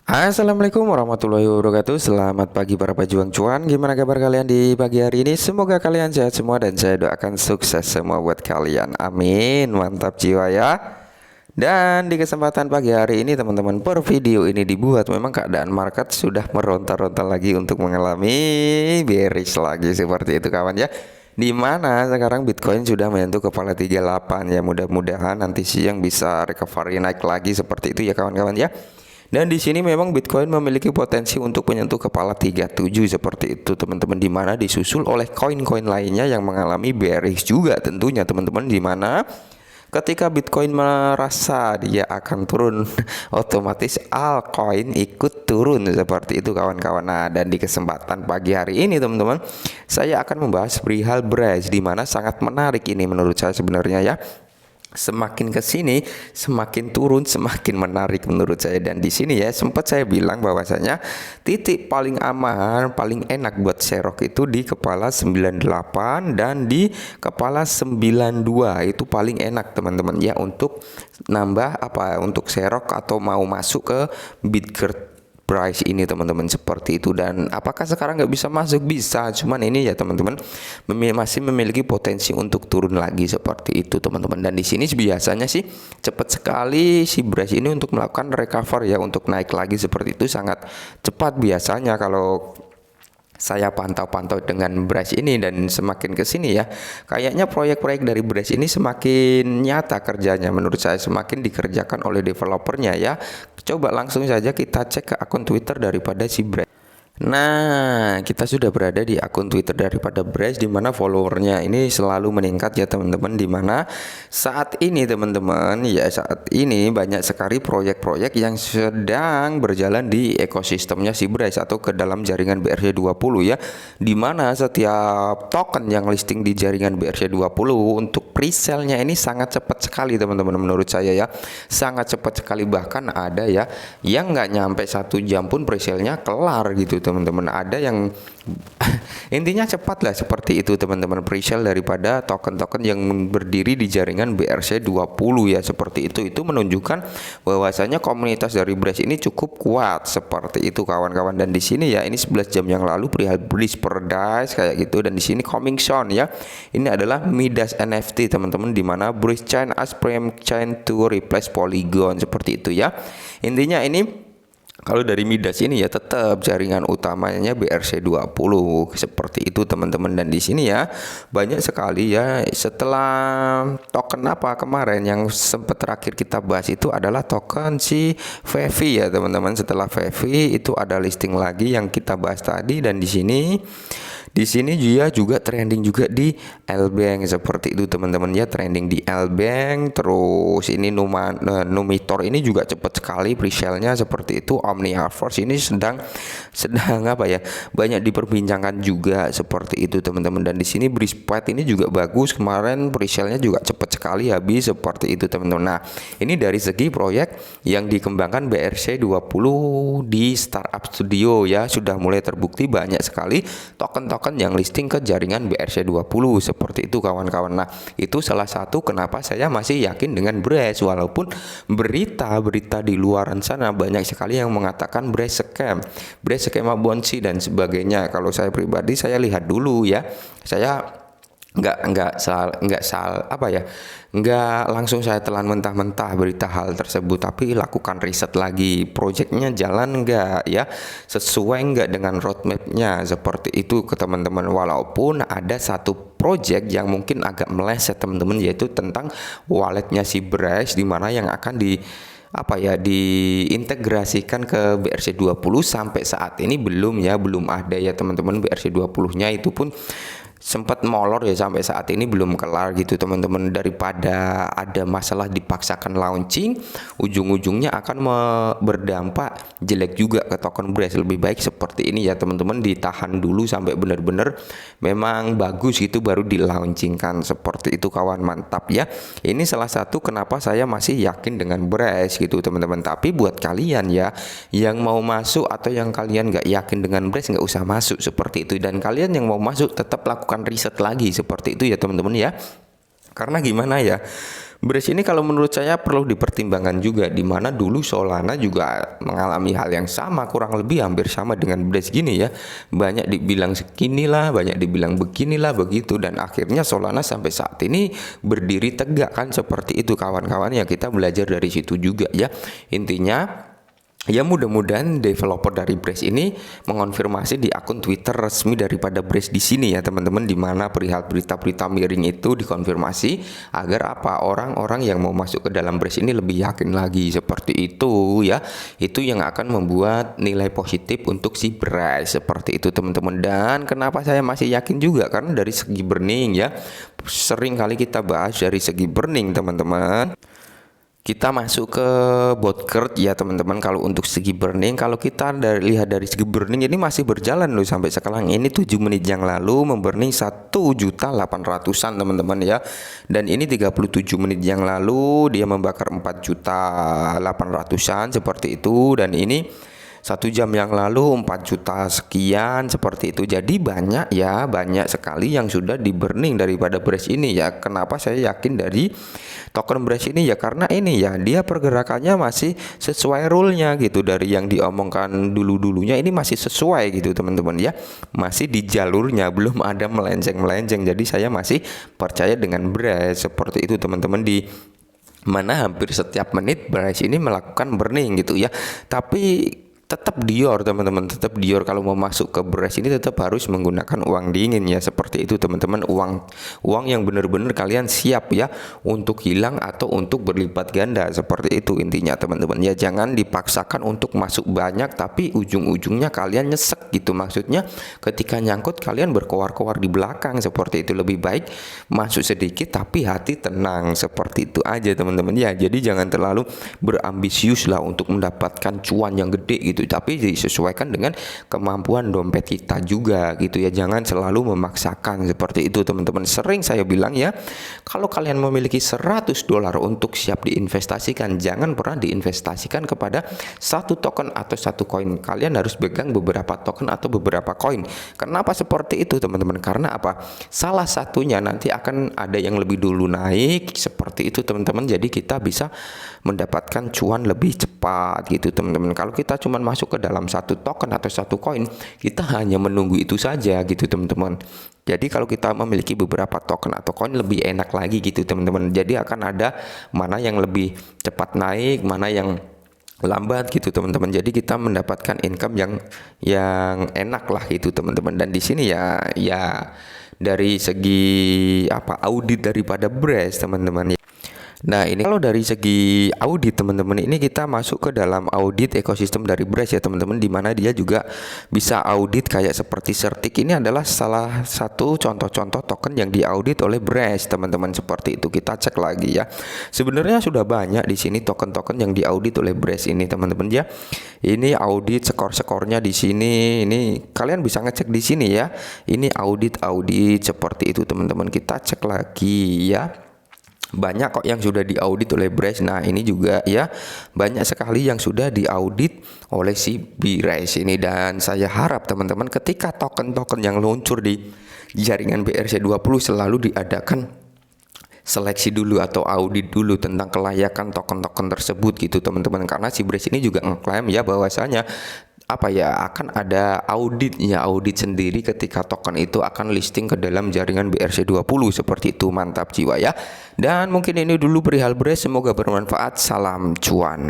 Assalamualaikum warahmatullahi wabarakatuh. Selamat pagi para pejuang cuan. Gimana kabar kalian di pagi hari ini? Semoga kalian sehat semua dan saya doakan sukses semua buat kalian. Amin. Mantap jiwa ya. Dan di kesempatan pagi hari ini teman-teman, per video ini dibuat memang keadaan market sudah meronta-ronta lagi untuk mengalami bearish lagi seperti itu kawan ya. Di mana sekarang Bitcoin sudah menyentuh kepala 38 ya. Mudah-mudahan nanti siang bisa recovery naik lagi seperti itu ya kawan-kawan ya. Dan di sini memang Bitcoin memiliki potensi untuk menyentuh kepala 37 seperti itu teman-teman, di mana disusul oleh koin-koin lainnya yang mengalami bearish juga tentunya teman-teman, di mana ketika Bitcoin merasa dia akan turun otomatis altcoin ikut turun seperti itu kawan-kawan. Nah, dan di kesempatan pagi hari ini teman-teman, saya akan membahas perihal bearish, di mana sangat menarik ini menurut saya sebenarnya ya. Semakin ke sini semakin turun semakin menarik menurut saya. Dan di sini ya sempat saya bilang bahwasanya titik paling aman paling enak buat serok itu di kepala 98 dan di kepala 92 itu paling enak teman-teman ya, untuk nambah untuk serok atau mau masuk ke Bitcoin price ini teman-teman seperti itu. Dan apakah sekarang nggak bisa masuk? Bisa, cuman ini ya teman-teman masih memiliki potensi untuk turun lagi seperti itu teman-teman. Dan di sini biasanya sih cepat sekali si bearish ini untuk melakukan recover ya, untuk naik lagi seperti itu sangat cepat biasanya kalau saya pantau-pantau dengan bearish ini. Dan semakin ke sini ya kayaknya proyek-proyek dari bearish ini semakin nyata kerjanya menurut saya, semakin dikerjakan oleh developernya ya. Coba langsung saja kita cek ke akun Twitter daripada si bearish. Nah, kita sudah berada di akun Twitter daripada bearish, di mana followernya ini selalu meningkat ya teman-teman. Di mana saat ini teman-teman ya, saat ini banyak sekali proyek-proyek yang sedang berjalan di ekosistemnya si bearish atau ke dalam jaringan BRC20 ya. Di mana setiap token yang listing di jaringan BRC20 untuk presale-nya ini sangat cepat sekali teman-teman menurut saya ya. Sangat cepat sekali, bahkan ada ya yang nggak nyampe 1 jam pun presale-nya kelar gitu teman-teman. Ada yang intinya cepat lah seperti itu teman-teman, presale daripada token-token yang berdiri di jaringan BRC20 ya seperti itu. Itu menunjukkan bahwasanya komunitas dari bearish ini cukup kuat seperti itu kawan-kawan. Dan di sini ya ini 11 jam yang lalu perihal Bliss Paradise kayak gitu. Dan di sini coming soon ya, ini adalah Midas NFT teman-teman, di mana Bliss Chain as prime chain to replace Polygon seperti itu ya. Intinya ini kalau dari Midas ini ya tetap jaringan utamanya BRC20 seperti itu teman-teman. Dan di sini ya banyak sekali ya, setelah token apa kemarin yang sempat terakhir kita bahas itu adalah token si Fevi ya teman-teman. Setelah Fevi itu ada listing lagi yang kita bahas tadi. Dan di sini dia juga trending juga di L-Bank seperti itu teman-teman ya, trending di L-Bank. Terus ini Numitor ini juga cepat sekali presale-nya seperti itu. Omnia Force ini sedang apa ya, banyak diperbincangkan juga seperti itu teman-teman. Dan di sini Brispat ini juga bagus, kemarin presale-nya juga cepat sekali habis seperti itu teman-teman. Nah, ini dari segi proyek yang dikembangkan BRC20 di Startup Studio ya, sudah mulai terbukti banyak sekali token-token yang listing ke jaringan BRC20 seperti itu kawan-kawan. Nah, itu salah satu kenapa saya masih yakin dengan bearish, walaupun berita-berita di luaran sana banyak sekali yang mengatakan bearish scam, bearish skema bonci dan sebagainya. Kalau saya pribadi saya lihat dulu ya, saya nggak langsung saya telan mentah-mentah berita hal tersebut, tapi lakukan riset lagi, proyeknya jalan nggak ya, sesuai nggak dengan roadmapnya seperti itu ke teman-teman. Walaupun ada satu project yang mungkin agak meleset teman-teman, yaitu tentang walletnya si bearish, di mana yang akan diintegrasikan ke BRC20. Sampai saat ini belum ada ya teman-teman. BRC20-nya itu pun sempat molor ya, sampai saat ini belum kelar gitu teman-teman. Daripada ada masalah dipaksakan launching, ujung-ujungnya akan berdampak jelek juga ke token bearish. Lebih baik seperti ini ya teman-teman, ditahan dulu sampai benar-benar memang bagus gitu baru di launchingkan seperti itu kawan. Mantap ya, ini salah satu kenapa saya masih yakin dengan bearish gitu teman-teman. Tapi buat kalian ya yang mau masuk atau yang kalian nggak yakin dengan bearish, nggak usah masuk seperti itu. Dan kalian yang mau masuk tetap lakukan riset lagi seperti itu ya teman-teman ya. Karena gimana ya, Brace ini kalau menurut saya perlu dipertimbangkan juga, di mana dulu Solana juga mengalami hal yang sama, kurang lebih hampir sama dengan Brace gini ya. Banyak dibilang seginilah, banyak dibilang beginilah begitu, dan akhirnya Solana sampai saat ini berdiri tegak kan seperti itu kawan-kawan ya. Kita belajar dari situ juga ya. Intinya ya mudah-mudahan developer dari Brace ini mengonfirmasi di akun Twitter resmi daripada Brace di sini ya teman-teman, di mana perihal berita-berita miring itu dikonfirmasi agar apa orang-orang yang mau masuk ke dalam Brace ini lebih yakin lagi seperti itu ya. Itu yang akan membuat nilai positif untuk si Brace seperti itu teman-teman. Dan kenapa saya masih yakin juga, karena dari segi burning ya, sering kali kita bahas dari segi burning teman-teman. Kita masuk ke Botcurt ya teman-teman. Kalau untuk segi burning, kalau kita lihat dari segi burning ini masih berjalan loh sampai sekarang ini. 7 menit yang lalu memburning 1.800.000-an teman-teman ya. Dan ini 37 menit yang lalu dia membakar 4.800.000-an seperti itu. Dan ini 1 jam yang lalu 4 juta sekian seperti itu. Jadi banyak ya, banyak sekali yang sudah di burning daripada Brace ini ya. Kenapa saya yakin dari token Brace ini ya, karena ini ya dia pergerakannya masih sesuai rule-nya gitu. Dari yang diomongkan dulu-dulunya ini masih sesuai gitu teman-teman ya, masih di jalurnya, belum ada melenceng-melenceng. Jadi saya masih percaya dengan Brace seperti itu teman-teman, di mana hampir setiap menit Brace ini melakukan burning gitu ya. Tapi tetap Dior teman-teman, tetap Dior. Kalau mau masuk ke Brace ini tetap harus menggunakan uang dingin ya, seperti itu teman-teman. Uang yang benar-benar kalian siap ya untuk hilang atau untuk berlipat ganda, seperti itu intinya teman-teman ya. Jangan dipaksakan untuk masuk banyak tapi ujung-ujungnya kalian nyesek gitu. Maksudnya ketika nyangkut kalian berkoar-koar di belakang, seperti itu. Lebih baik masuk sedikit tapi hati tenang, seperti itu aja teman-teman ya. Jadi jangan terlalu berambisius lah untuk mendapatkan cuan yang gede gitu, tapi disesuaikan dengan kemampuan dompet kita juga gitu ya. Jangan selalu memaksakan, seperti itu teman-teman. Sering saya bilang ya, kalau kalian memiliki $100 untuk siap diinvestasikan, jangan pernah diinvestasikan kepada satu token atau satu koin. Kalian harus pegang beberapa token atau beberapa koin. Kenapa seperti itu teman-teman? Karena apa? Salah satunya nanti akan ada yang lebih dulu naik, seperti itu teman-teman. Jadi kita bisa mendapatkan cuan lebih cepat gitu teman-teman. Kalau kita cuma masuk ke dalam satu token atau satu koin, kita hanya menunggu itu saja gitu teman-teman. Jadi kalau kita memiliki beberapa token atau koin lebih enak lagi gitu teman-teman. Jadi akan ada mana yang lebih cepat naik, mana yang lambat gitu teman-teman. Jadi kita mendapatkan income yang enak lah gitu teman-teman. Dan di sini ya dari segi apa, audit daripada Brace teman-teman. Nah ini kalau dari segi audit teman-teman, ini kita masuk ke dalam audit ekosistem dari Brace ya teman-teman, dimana dia juga bisa audit kayak seperti Certik. Ini adalah salah satu contoh-contoh token yang diaudit oleh Brace teman-teman, seperti itu. Kita cek lagi ya. Sebenarnya sudah banyak di sini token-token yang diaudit oleh Brace ini teman-teman ya. Ini audit skor-skornya di sini. Ini kalian bisa ngecek di sini ya. Ini audit seperti itu teman-teman. Kita cek lagi ya. Banyak kok yang sudah diaudit oleh Brace. Nah ini juga ya, banyak sekali yang sudah diaudit oleh si Brace ini. Dan saya harap teman-teman ketika token-token yang luncur di jaringan BRC20 selalu diadakan seleksi dulu atau audit dulu tentang kelayakan token-token tersebut gitu teman-teman. Karena si Brace ini juga ngeklaim ya bahwasanya apa ya, akan ada auditnya, audit sendiri ketika token itu akan listing ke dalam jaringan BRC20, seperti itu. Mantap jiwa ya. Dan mungkin ini dulu perihal Brace, semoga bermanfaat. Salam cuan.